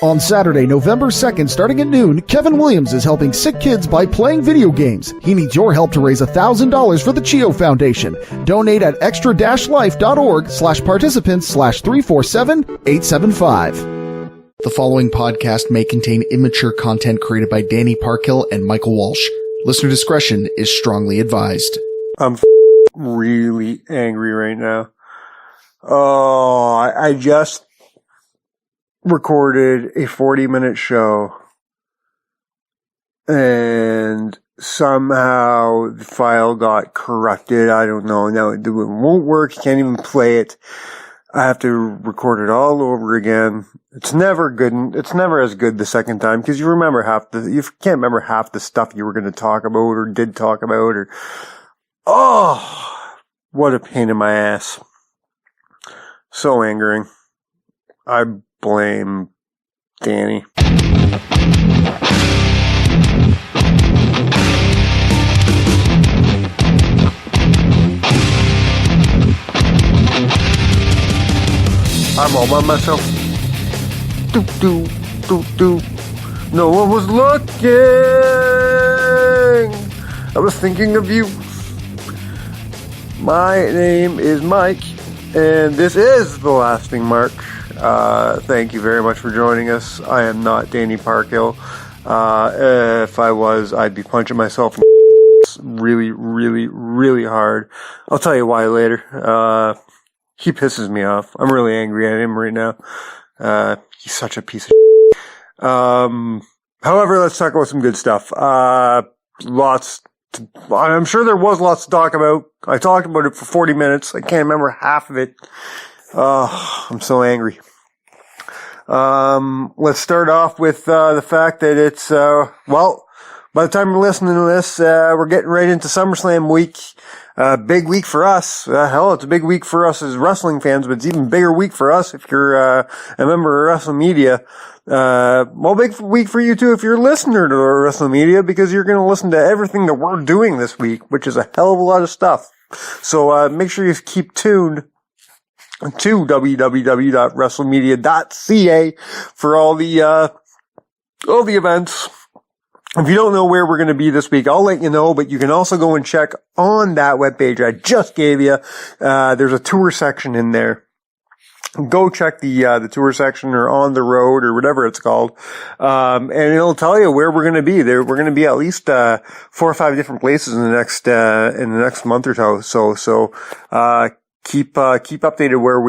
On Saturday, November 2nd, starting at noon, Kevin Williams is helping sick kids by playing video games. He needs your help to raise $1,000 for the CHIO Foundation. Donate at extra-life.org/participants/347875. The following podcast may contain immature content created by Danny Parkhill and Michael Walsh. Listener discretion is strongly advised. I'm really angry right now. Oh, I just recorded a 40-minute show and somehow the file got corrupted. I don't know. Now it won't work. You can't even play it. I have to record it all over again. It's never good. It's never as good the second time because you can't remember half the stuff you were going to talk about or did talk about oh, what a pain in my ass. So angering. I blame Danny. I'm all by myself. No one was looking. I was thinking of you. My name is Mike, and this is The Lasting Mark. Thank you very much for joining us. I am not Danny Parkhill. If I was, I'd be punching myself in really, really, really hard. I'll tell you why later. He pisses me off. I'm really angry at him right now. He's such a piece of shit. However, let's talk about some good stuff. I'm sure there was lots to talk about. I talked about it for 40 minutes. I can't remember half of it. I'm so angry. Let's start off with the fact that it's, by the time you're listening to this, we're getting right into SummerSlam week. Big week for us. Hell, it's a big week for us as wrestling fans, but it's even bigger week for us if you're a member of WrestleMedia. Big week for you too if you're a listener to WrestleMedia because you're going to listen to everything that we're doing this week, which is a hell of a lot of stuff. So make sure you keep tuned to www.WrestleMedia.ca for all the events. If you don't know where we're going to be this week, I'll let you know, but you can also go and check on that webpage I just gave you. There's a tour section in there. Go check the tour section or on the road or whatever it's called. And it'll tell you where we're going to be there. We're going to be at least, 4 or 5 different places in the next month or so. So, keep updated where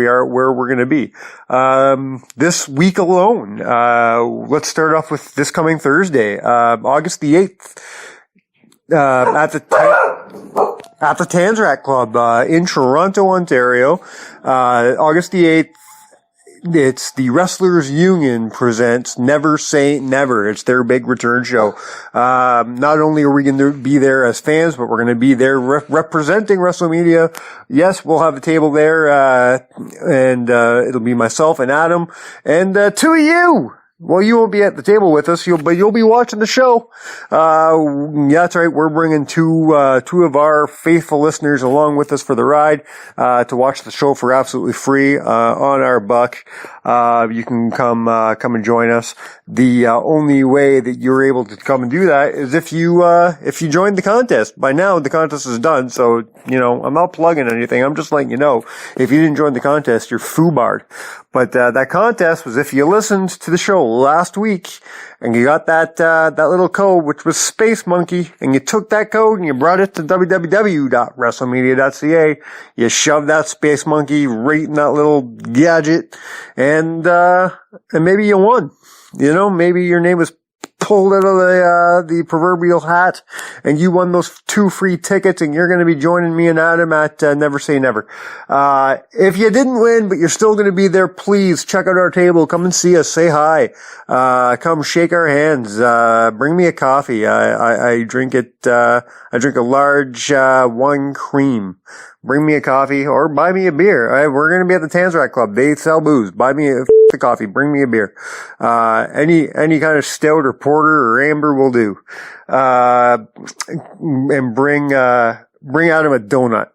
we're going to be. This week alone, let's start off with this coming Thursday, August the 8th, at the Tanzrak Club, in Toronto, Ontario, August the 8th. It's the Wrestlers Union presents Never Say Never. It's their big return show. Not only are we going to be there as fans, but we're going to be there representing WrestleMedia. Yes, we'll have a table there, and it'll be myself and Adam and 2 of you. Well, you won't be at the table with us, but you'll be watching the show. Yeah, that's right. We're bringing two of our faithful listeners along with us for the ride, to watch the show for absolutely free, on our buck. You can come and join us. The only way that you're able to come and do that is if you join the contest. By now, the contest is done, so, I'm not plugging anything. I'm just letting you know. If you didn't join the contest, you're foobarred. But, that contest was if you listened to the show last week and you got that little code, which was Space Monkey, and you took that code and you brought it to www.WrestleMedia.ca. You shoved that Space Monkey right in that little gadget, and maybe you won. Maybe your name was pulled out of the proverbial hat and you won those 2 free tickets and you're going to be joining me and Adam at Never Say Never. If you didn't win, but you're still going to be there, please check out our table. Come and see us. Say hi. Come shake our hands. Bring me a coffee. I drink it, I drink a large, wine cream. Bring me a coffee or buy me a beer. We're going to be at the Tanzrak Club. They sell booze. Buy me a coffee. Bring me a beer. Any kind of stout or porter or amber will do. And bring Adam a donut.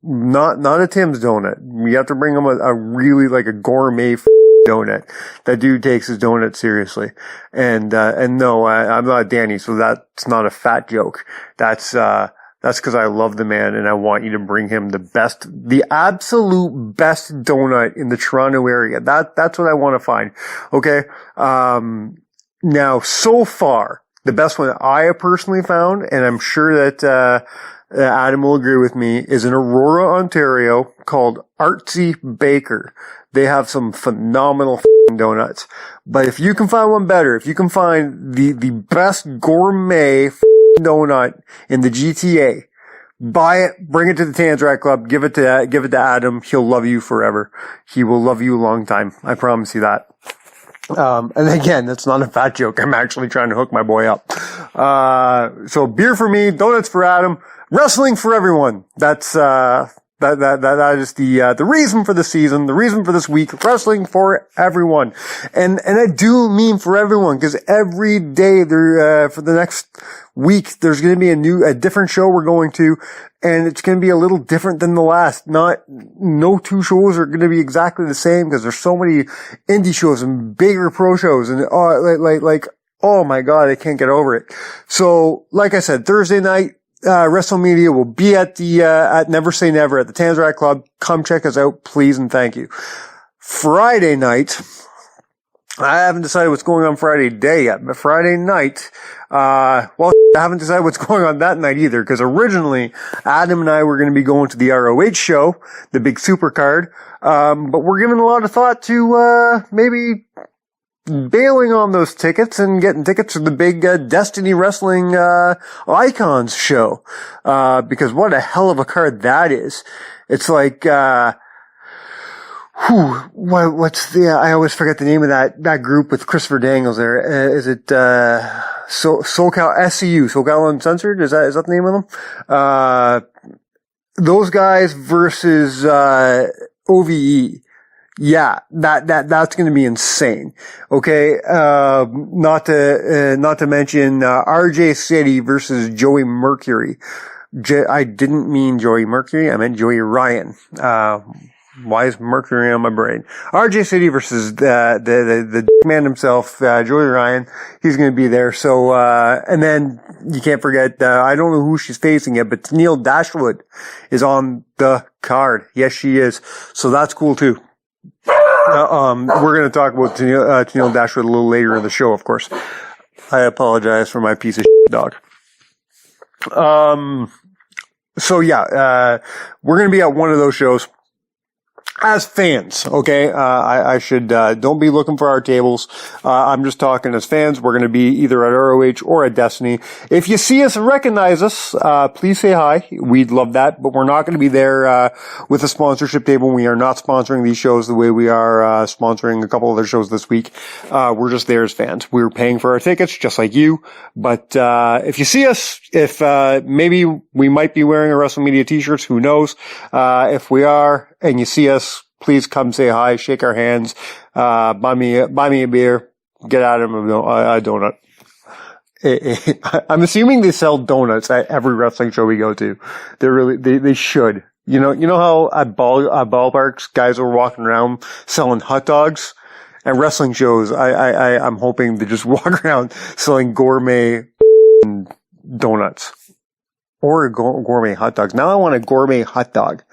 Not a Tim's donut. You have to bring him a really like a gourmet donut. That dude takes his donut seriously. And no, I'm not Danny, so that's not a fat joke. That's because I love the man and I want you to bring him the absolute best donut in the Toronto area. That's what I want to find. Okay. Now, so far, the best one that I have personally found, and I'm sure that, Adam will agree with me, is in Aurora, Ontario, called Artsy Baker. They have some phenomenal donuts. But if you can find one better, if you can find the best gourmet donut in the GTA, buy it, bring it to the Tanzrak Club, give it to Adam. He'll love you forever. He will love you a long time. I promise you that. And again, that's not a fat joke. I'm actually trying to hook my boy up. So beer for me, donuts for Adam, wrestling for everyone. That's, that is the reason for the season, the reason for this week, wrestling for everyone. And I do mean for everyone, because every day there, for the next week, there's going to be a different show we're going to, and it's going to be a little different than the last. No two shows are going to be exactly the same, because there's so many indie shows and bigger pro shows, and oh my God, I can't get over it. So, like I said, Thursday night, WrestleMedia will be at Never Say Never at the Tanzrak Club. Come check us out, please and thank you. Friday night, I haven't decided what's going on Friday day yet, but Friday night, I haven't decided what's going on that night either, because originally, Adam and I were going to be going to the ROH show, the big super card, but we're giving a lot of thought to, maybe bailing on those tickets and getting tickets to the big Destiny Wrestling Icons show, because what a hell of a card that is. It's like I always forget the name of that group with Christopher Daniels there. Is it SoCal SCU, SoCal Uncensored? Is that the name of them? Those guys versus OVE. Yeah, that's going to be insane. Okay. Not to mention, RJ City versus Joey Mercury. I didn't mean Joey Mercury. I meant Joey Ryan. Why is Mercury on my brain? RJ City versus the man himself, Joey Ryan. He's going to be there. So, and then you can't forget, I don't know who she's facing yet, but Tennille Dashwood is on the card. Yes, she is. So that's cool too. We're going to talk about Tennille Dashwood a little later in the show, of course. I apologize for my piece of shit dog. So yeah, we're going to be at one of those shows as fans. Okay. I should, don't be looking for our tables. I'm just talking as fans. We're going to be either at ROH or at Destiny. If you see us and recognize us, please say hi. We'd love that, but we're not going to be there, with a sponsorship table. We are not sponsoring these shows the way we are, sponsoring a couple other shows this week. We're just there as fans. We're paying for our tickets just like you. But, if you see us, maybe we might be wearing a WrestleMedia t-shirts, who knows? If we are, and you see us, please come say hi, shake our hands, buy me a beer, get out of them a donut. I'm assuming they sell donuts at every wrestling show we go to. They should. You know how at ballparks guys are walking around selling hot dogs? At wrestling shows, I'm hoping to just walk around selling gourmet donuts. Or gourmet hot dogs. Now I want a gourmet hot dog.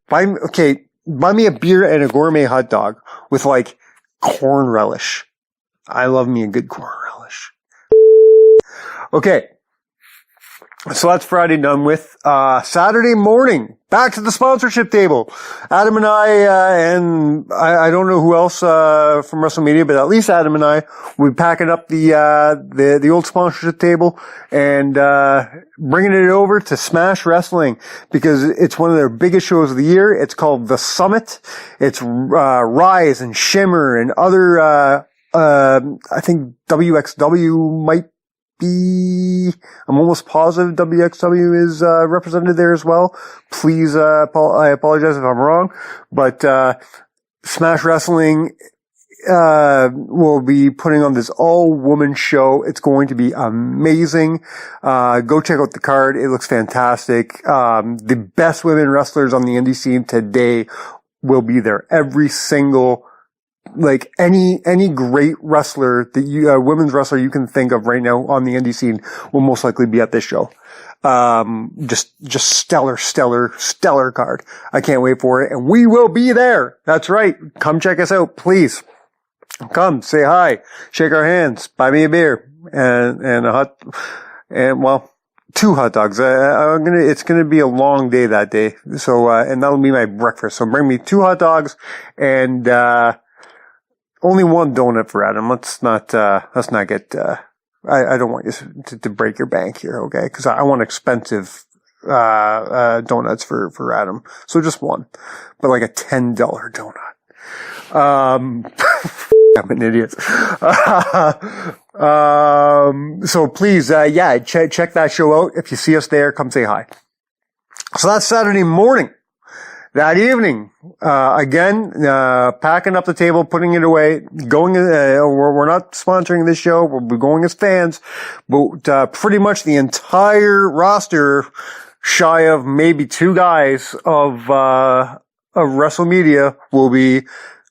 Buy me a beer and a gourmet hot dog with like corn relish. I love me a good corn relish. Okay. So that's Friday done with. Saturday morning, back to the sponsorship table. Adam and I don't know who else, from WrestleMedia, but at least Adam and I, we're packing up the old sponsorship table and, bringing it over to Smash Wrestling because it's one of their biggest shows of the year. It's called The Summit. It's, Rise and Shimmer and other, I think WXW might I'm almost positive WXW is represented there as well. Please, I apologize if I'm wrong, but Smash Wrestling will be putting on this all-woman show. It's going to be amazing. Go check out the card. It looks fantastic. The best women wrestlers on the indie scene today will be there. Every single like any great wrestler that women's wrestler you can think of right now on the indie scene will most likely be at this show. Just stellar card. I can't wait for it. And we will be there. That's right. Come check us out, please. Come say hi, shake our hands, buy me a beer and two hot dogs. It's gonna be a long day that day. So, and that'll be my breakfast. So bring me 2 hot dogs and, only 1 donut for Adam. Let's not get, I don't want you to break your bank here, okay? Cause I want expensive, donuts for Adam. So just 1, but like a $10 donut. I'm an idiot. So please, check that show out. If you see us there, come say hi. So that's Saturday morning. That evening, again, packing up the table, putting it away, going, we're not sponsoring this show. We'll be going as fans, but, pretty much the entire roster, shy of maybe 2 guys of WrestleMedia, will be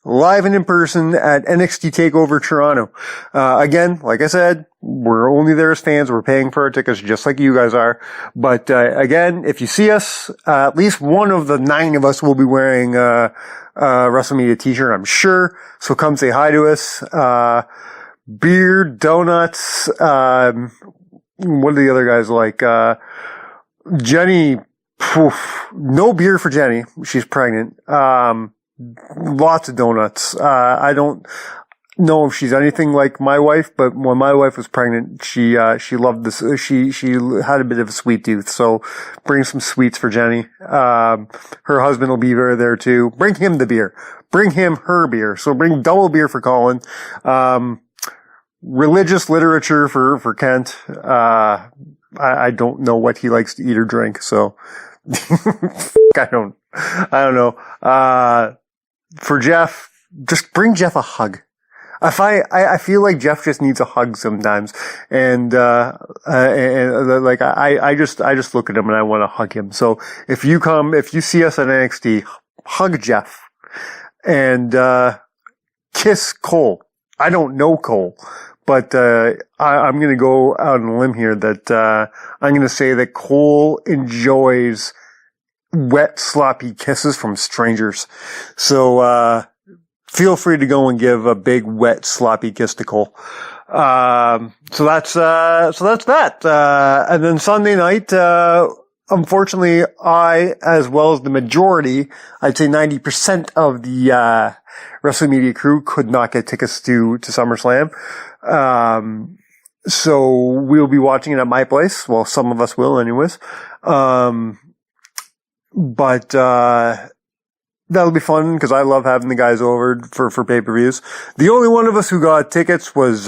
live and in person at NXT TakeOver Toronto. Again, like I said, we're only there as fans. We're paying for our tickets just like you guys are. But, again, if you see us, at least one of the 9 of us will be wearing, a WrestleMedia t-shirt, I'm sure. So come say hi to us. Beer, donuts, what are the other guys like? Jenny, no beer for Jenny. She's pregnant. Lots of donuts. I don't know if she's anything like my wife, but when my wife was pregnant, she loved this. She had a bit of a sweet tooth. So bring some sweets for Jenny. Her husband will be there too. Bring him the beer. Bring him her beer. So bring double beer for Colin. Religious literature for Kent. I don't know what he likes to eat or drink. So I don't know. For Jeff, just bring Jeff a hug. I feel like Jeff just needs a hug sometimes. And like, I just look at him and I want to hug him. So if you see us at NXT, hug Jeff and, kiss Cole. I don't know Cole, but, I'm going to go out on a limb here that, I'm going to say that Cole enjoys wet, sloppy kisses from strangers. So, feel free to go and give a big, wet, sloppy kiss to Cole. So that's that. And then Sunday night, unfortunately, I, as well as the majority, I'd say 90% of the, WrestleMedia crew could not get tickets to SummerSlam. So we'll be watching it at my place. Well, some of us will anyways. But that'll be fun because I love having the guys over for pay-per-views. The only one of us who got tickets was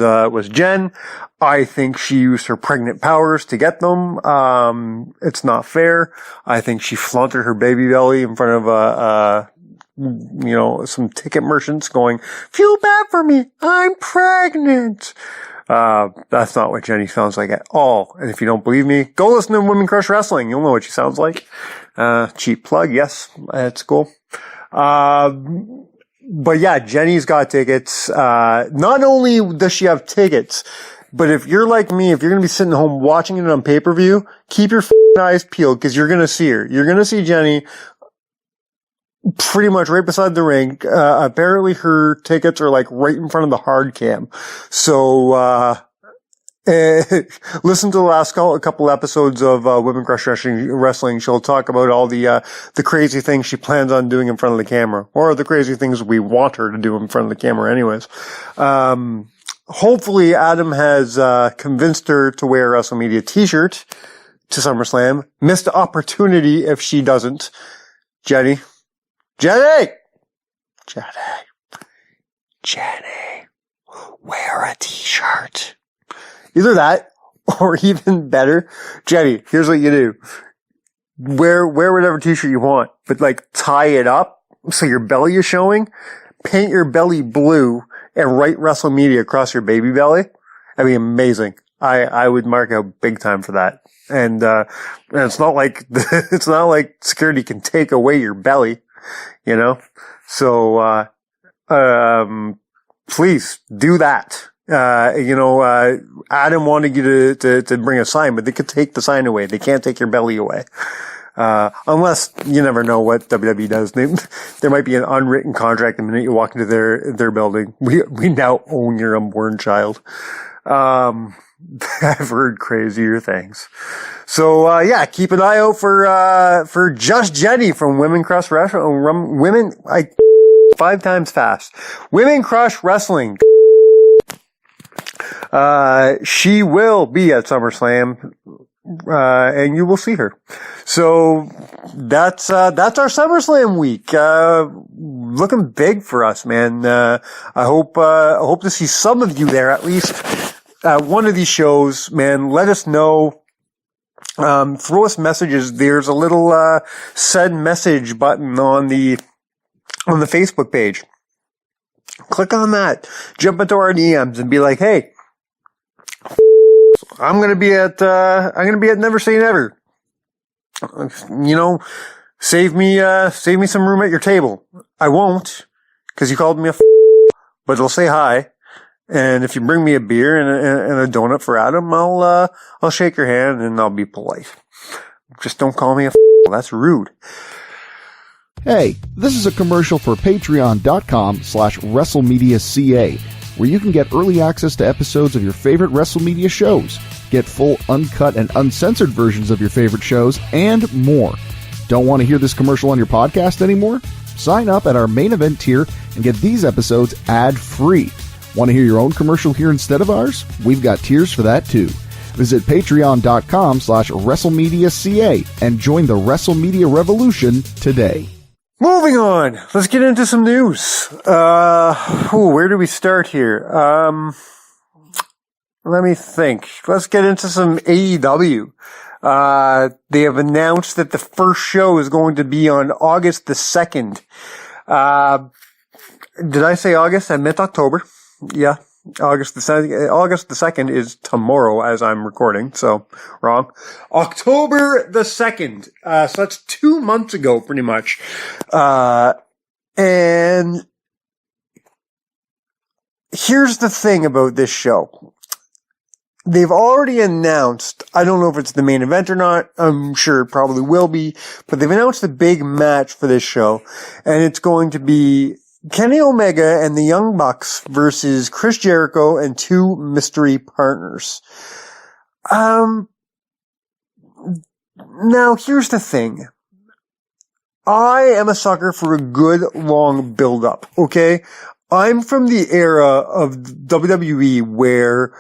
Jen. I think she used her pregnant powers to get them. It's not fair. I think she flaunted her baby belly in front of some ticket merchants going, "Feel bad for me. I'm pregnant." That's not what Jenny sounds like at all. And if you don't believe me, go listen to Women Crush Wrestling. You'll know what she sounds like. Cheap plug. Yes, it's cool. But yeah, Jenny's got tickets. Not only does she have tickets, but if you're like me, if you're going to be sitting home watching it on pay-per-view, keep your eyes peeled because you're going to see her. You're going to see Jenny pretty much right beside the ring. Apparently her tickets are like right in front of the hard cam. So, listen to the last couple episodes of Women Crush Wrestling. She'll talk about all the crazy things she plans on doing in front of the camera, or the crazy things we want her to do in front of the camera anyways. Hopefully Adam has convinced her to wear a WrestleMedia t-shirt to SummerSlam. Missed opportunity if she doesn't. Jenny, wear a t-shirt. Either that, or even better, Jenny, here's what you do. Wear whatever t-shirt you want, but like tie it up so your belly is showing, paint your belly blue, and write WrestleMedia across your baby belly. That'd be amazing. I would mark out big time for that. And it's not like, it's not like security can take away your belly, you know? So, please do that. Adam wanted you to bring a sign, but they could take the sign away. They can't take your belly away. Unless you never know what WWE does. There might be an unwritten contract the minute you walk into their building. We now own your unborn child. I've heard crazier things. So, keep an eye out for Just Jenny from Women Crush Wrestling. 5 times fast. Women Crush Wrestling. She will be at SummerSlam, and you will see her. So that's our SummerSlam week. Looking big for us, man. I hope to see some of you there at least at one of these shows, man. Let us know. Throw us messages. There's a little, send message button on the Facebook page. Click on that. Jump into our DMs and be like, hey, I'm gonna be at Never Say Never. Save me some room at your table. I won't, cause you called me a but it'll say hi. And if you bring me a beer and a donut for Adam, I'll shake your hand and I'll be polite. Just don't call me a that's rude. Hey, this is a commercial for patreon.com/WrestleMedia.ca, where you can get early access to episodes of your favorite WrestleMedia shows, get full uncut and uncensored versions of your favorite shows, and more. Don't want to hear this commercial on your podcast anymore? Sign up at our main event tier and get these episodes ad-free. Want to hear your own commercial here instead of ours? We've got tiers for that too. Visit patreon.com/WrestleMedia.ca and join the WrestleMedia revolution today. Moving on, let's get into some news. Where do we start here? Let me think. Let's get into some AEW. They have announced that the first show is going to be on August the 2nd. Did I say August? I meant October. Yeah. August the 2nd is tomorrow as I'm recording, so wrong. October the 2nd. So that's 2 months ago, pretty much. And here's the thing about this show. They've already announced, I don't know if it's the main event or not, I'm sure it probably will be, but they've announced a big match for this show, and it's going to be Kenny Omega and the Young Bucks versus Chris Jericho and 2 mystery partners. Now here's the thing. I am a sucker for a good long build-up, okay? I'm from the era of WWE where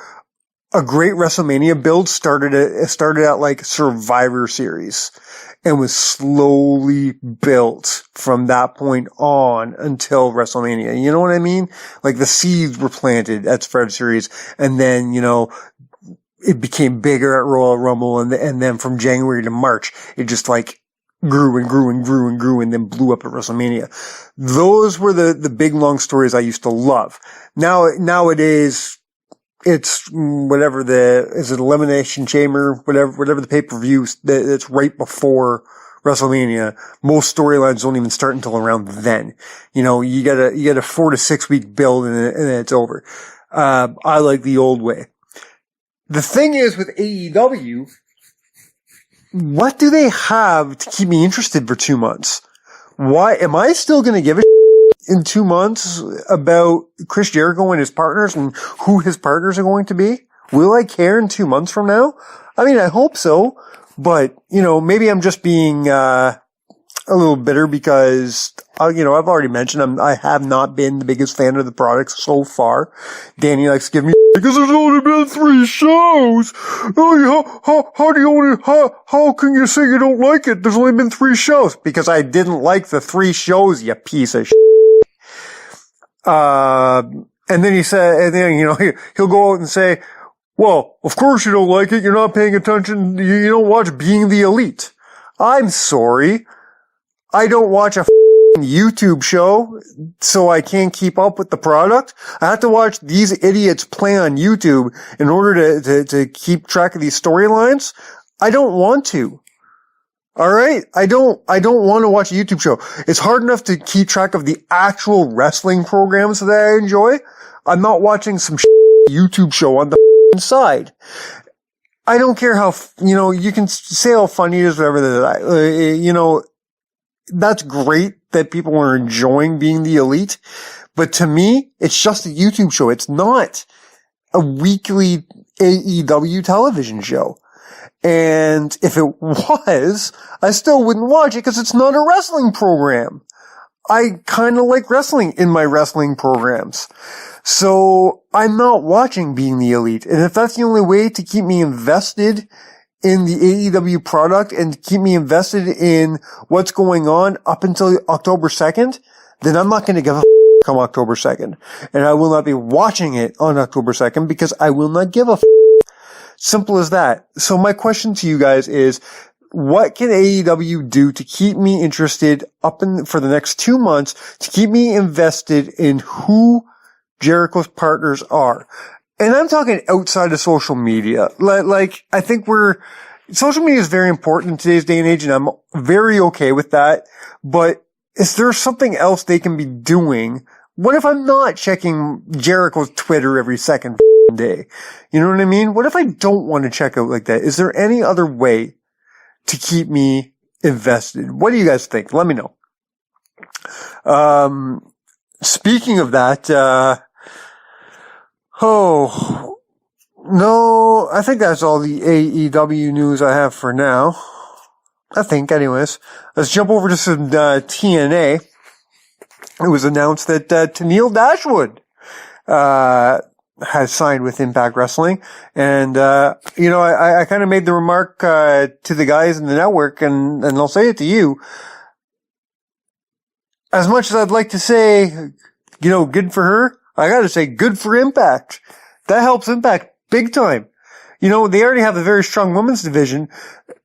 a great WrestleMania build started at like Survivor Series and was slowly built from that point on until WrestleMania. You know what I mean? Like the seeds were planted at Survivor Series, and then, it became bigger at Royal Rumble, and then from January to March, it just like grew and grew and grew and grew and then blew up at WrestleMania. Those were the big long stories I used to love. Nowadays, it's whatever is it Elimination Chamber, whatever the pay-per-view that's right before WrestleMania. Most storylines don't even start until around then. You get a 4 to 6 week build and then it's over. I like the old way. The thing is with AEW, what do they have to keep me interested for 2 months? Why am I still going to give a in 2 months about Chris Jericho and his partners and who his partners are going to be? Will I care in 2 months from now? I mean, I hope so, but, maybe I'm just being, a little bitter because, I've already mentioned I have not been the biggest fan of the product so far. Danny likes to give me because there's only been 3 shows. How can you say you don't like it? There's only been 3 shows. Because I didn't like the 3 shows, you piece of shit. And then he'll go out and say, well, of course you don't like it. You're not paying attention. You don't watch Being the Elite. I'm sorry. I don't watch a YouTube show, so I can't keep up with the product. I have to watch these idiots play on YouTube in order to keep track of these storylines. I don't want to. All right. I don't want to watch a YouTube show. It's hard enough to keep track of the actual wrestling programs that I enjoy. I'm not watching some YouTube show on the side. I don't care how, you can say how funny it is, whatever, that's great that people are enjoying being the elite. But to me, it's just a YouTube show. It's not a weekly AEW television show. And if it was, I still wouldn't watch it because it's not a wrestling program. I kind of like wrestling in my wrestling programs. So I'm not watching Being the Elite. And if that's the only way to keep me invested in the AEW product and keep me invested in what's going on up until October 2nd, then I'm not going to give a come October 2nd. And I will not be watching it on October 2nd because I will not give a Simple as that. So my question to you guys is, what can AEW do to keep me interested for the next 2 months, to keep me invested in who Jericho's partners are? And I'm talking outside of social media. Like, I think social media is very important in today's day and age, and I'm very okay with that. But is there something else they can be doing? What if I'm not checking Jericho's Twitter every second day? You know what I mean? What if I don't want to check out like that? Is there any other way to keep me invested? What do you guys think? Let me know. Speaking of that, no, I think that's all the AEW news I have for now. I think, anyways. Let's jump over to some TNA. It was announced that Tennille Dashwood has signed with Impact Wrestling. And, I kind of made the remark to the guys in the network, and I'll say it to you. As much as I'd like to say, good for her, I gotta say good for Impact. That helps Impact big time. They already have a very strong women's division.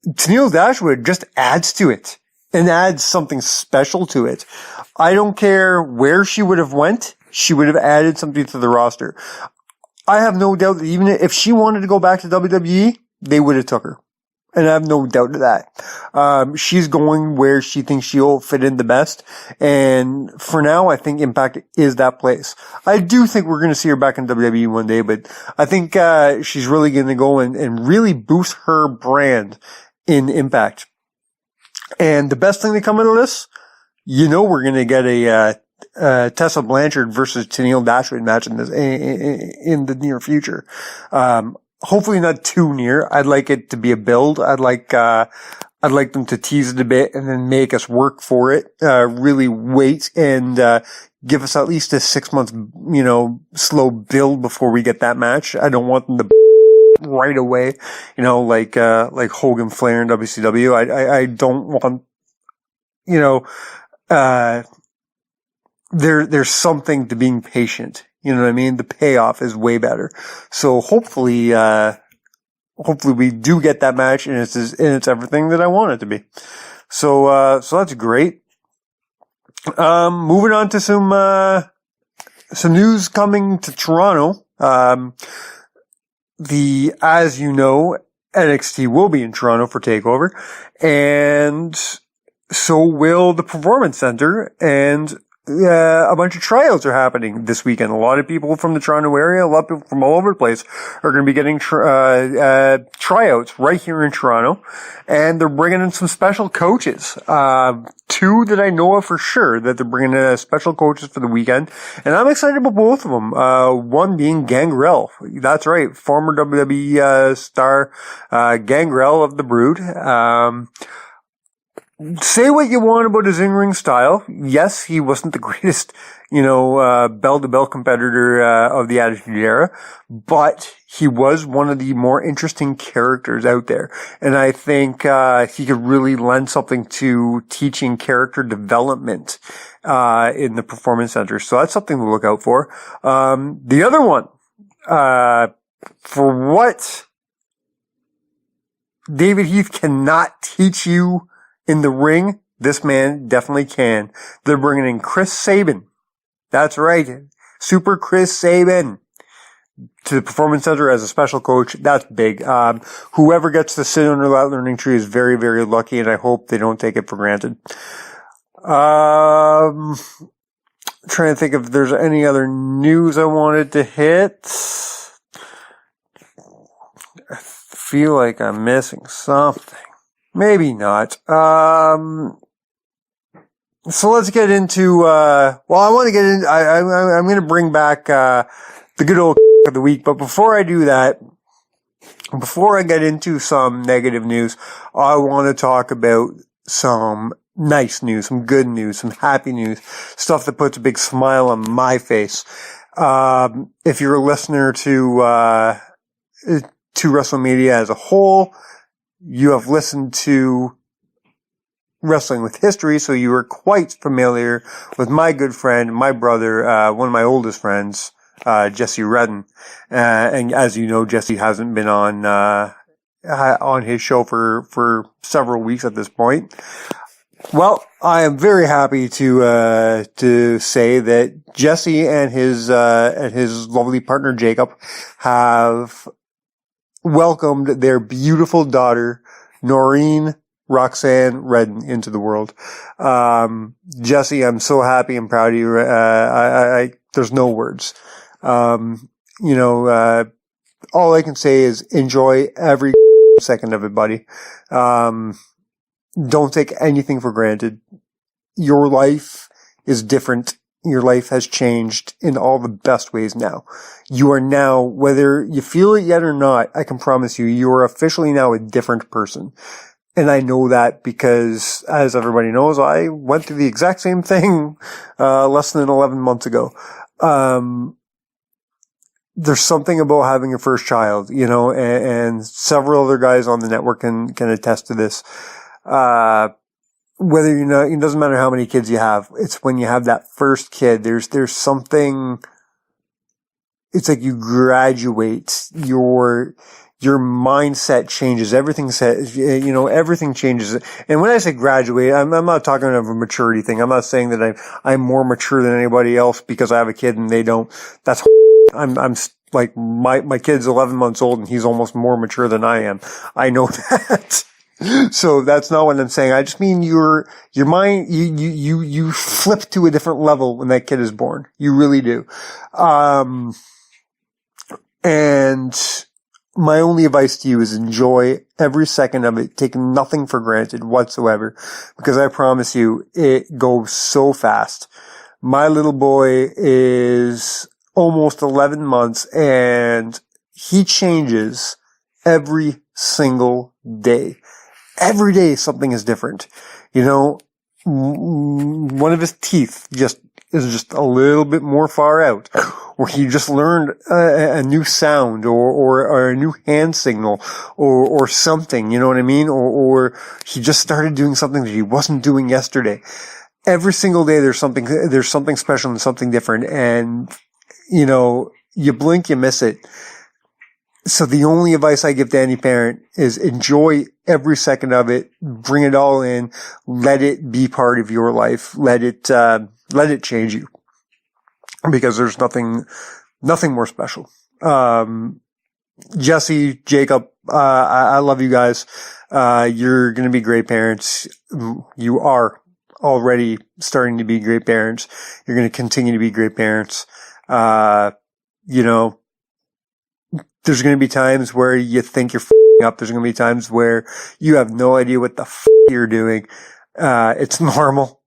Tennille Dashwood just adds to it and adds something special to it. I don't care where she would have went. She would have added something to the roster. I have no doubt that even if she wanted to go back to WWE, they would have took her. And I have no doubt of that. She's going where she thinks she'll fit in the best. And for now, I think Impact is that place. I do think we're going to see her back in WWE one day, but I think she's really going to go and really boost her brand in Impact. And the best thing to come out of this, we're going to get a Tessa Blanchard versus Tennille Dashwood match in the near future. Hopefully not too near. I'd like it to be a build. I'd like them to tease it a bit and then make us work for it. Really wait and give us at least a 6 month, slow build before we get that match. I don't want them to right away, like Hogan Flair in WCW. I don't want, there's something to being patient. You know what I mean? The payoff is way better. So hopefully we do get that match and it's everything that I want it to be. So that's great. Moving on to some news coming to Toronto. As you know, NXT will be in Toronto for TakeOver, and so will the Performance Center, and a bunch of tryouts are happening this weekend. A lot of people from the Toronto area, a lot of people from all over the place are going to be getting tryouts right here in Toronto, and they're bringing in some special coaches. Two that I know of for sure that they're bringing in special coaches for the weekend, and I'm excited about both of them. One being Gangrel. That's right, former WWE star Gangrel of the Brood. Say what you want about his in-ring style. Yes, he wasn't the greatest, bell-to-bell competitor of the Attitude Era, but he was one of the more interesting characters out there. And I think he could really lend something to teaching character development in the Performance Center. So that's something to look out for. The other one, for what David Heath cannot teach you in the ring, this man definitely can. They're bringing in Chris Sabin. That's right. Super Chris Sabin. to the Performance Center as a special coach. That's big. Whoever gets to sit under that learning tree is very, very lucky, and I hope they don't take it for granted. Trying to think if there's any other news I wanted to hit. I feel like I'm missing something. Maybe not. So let's get into, I want to get in, I'm going to bring back, the good old of the week. But before I do that, before I get into some negative news, I want to talk about some nice news, some good news, some happy news, stuff that puts a big smile on my face. If you're a listener to WrestleMedia as a whole, you have listened to Wrestling with History, so you are quite familiar with my good friend, my brother, one of my oldest friends, Jesse Redden. And as you know, Jesse hasn't been on his show for several weeks at this point. Well, I am very happy to say that Jesse and his lovely partner Jacob have welcomed their beautiful daughter, Noreen Roxanne Redden, into the world. Jesse, I'm so happy and proud of you. There's no words. All I can say is enjoy every second of it, buddy. Don't take anything for granted. Your life is different. Your life has changed in all the best ways now. You are now, whether you feel it yet or not, I can promise you are officially now a different person. And I know that because, as everybody knows, I went through the exact same thing less than 11 months ago. There's something about having your first child, and several other guys on the network can attest to this. Whether it doesn't matter how many kids you have, it's when you have that first kid, there's something, it's like you graduate, your mindset changes, everything changes. And when I say graduate, I'm not talking of a maturity thing. I'm not saying that I'm more mature than anybody else because I have a kid and they don't. That's, I'm like, my kid's 11 months old and he's almost more mature than I am. I know that. So that's not what I'm saying. I just mean your mind, you flip to a different level when that kid is born. You really do. And my only advice to you is enjoy every second of it. Take nothing for granted whatsoever, because I promise you it goes so fast. My little boy is almost 11 months and he changes every single day. Every day something is different. One of his teeth is just a little bit more far out, or he just learned a new sound or a new hand signal or something, you know what I mean? Or he just started doing something that he wasn't doing yesterday. Every single day there's something special and something different, and you blink, you miss it. So the only advice I give to any parent is enjoy every second of it, bring it all in, let it be part of your life, let it change you, because there's nothing more special. Jesse, Jacob, I love you guys. You're going to be great parents. You are already starting to be great parents. You're going to continue to be great parents. There's going to be times where you think you're f***ing up. There's going to be times where you have no idea what the f*** you're doing. It's normal.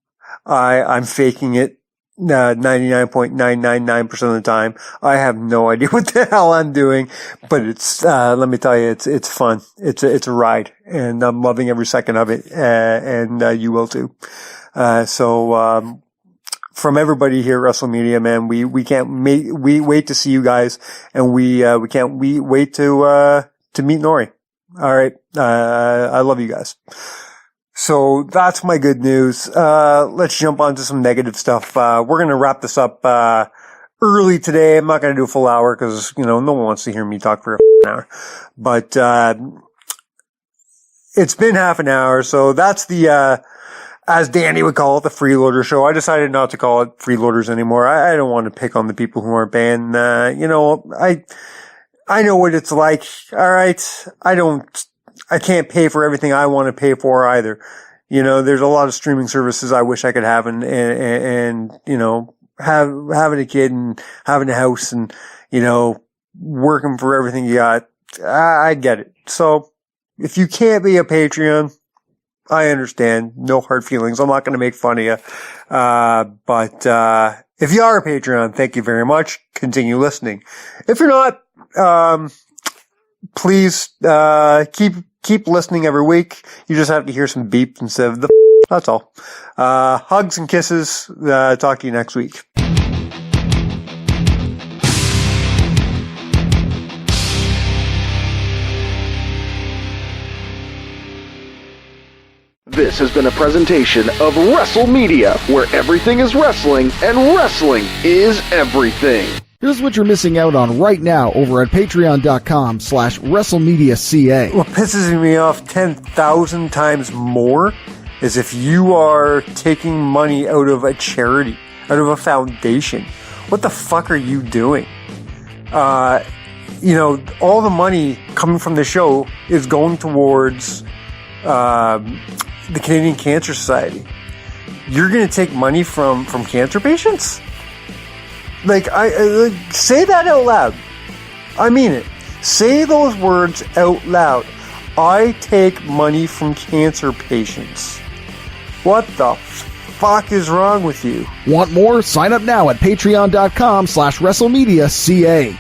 I'm faking it 99.999% of the time. I have no idea what the hell I'm doing, but it's, let me tell you, it's fun. It's a ride, and I'm loving every second of it, and you will too. From everybody here at WrestleMedia, man, we wait to see you guys, and we can't wait to meet Nori. All right. I love you guys. So that's my good news. Let's jump on to some negative stuff. We're going to wrap this up, early today. I'm not going to do a full hour because, no one wants to hear me talk for an hour, but, it's been half an hour. So that's the, as Danny would call it, the freeloader show. I decided not to call it freeloaders anymore. I don't want to pick on the people who aren't paying. I know what it's like. All right. I can't pay for everything I want to pay for either. There's a lot of streaming services I wish I could have and having a kid and having a house and, working for everything you got. I get it. So if you can't be a Patreon, I understand. No hard feelings. I'm not going to make fun of you. But if you are a Patreon, thank you very much. Continue listening. If you're not, please, keep listening every week. You just have to hear some beep instead of the that's all. Hugs and kisses. Talk to you next week. This has been a presentation of WrestleMedia, where everything is wrestling and wrestling is everything. Here's what you're missing out on right now over at patreon.com/WrestleMedia.ca. What pisses me off 10,000 times more is if you are taking money out of a charity, out of a foundation. What the fuck are you doing? All the money coming from the show is going towards the Canadian Cancer Society. You're going to take money from cancer patients? Say that out loud. I mean it. Say those words out loud. I take money from cancer patients. What the fuck is wrong with you? Want more? Sign up now at patreon.com/WrestleMedia.ca.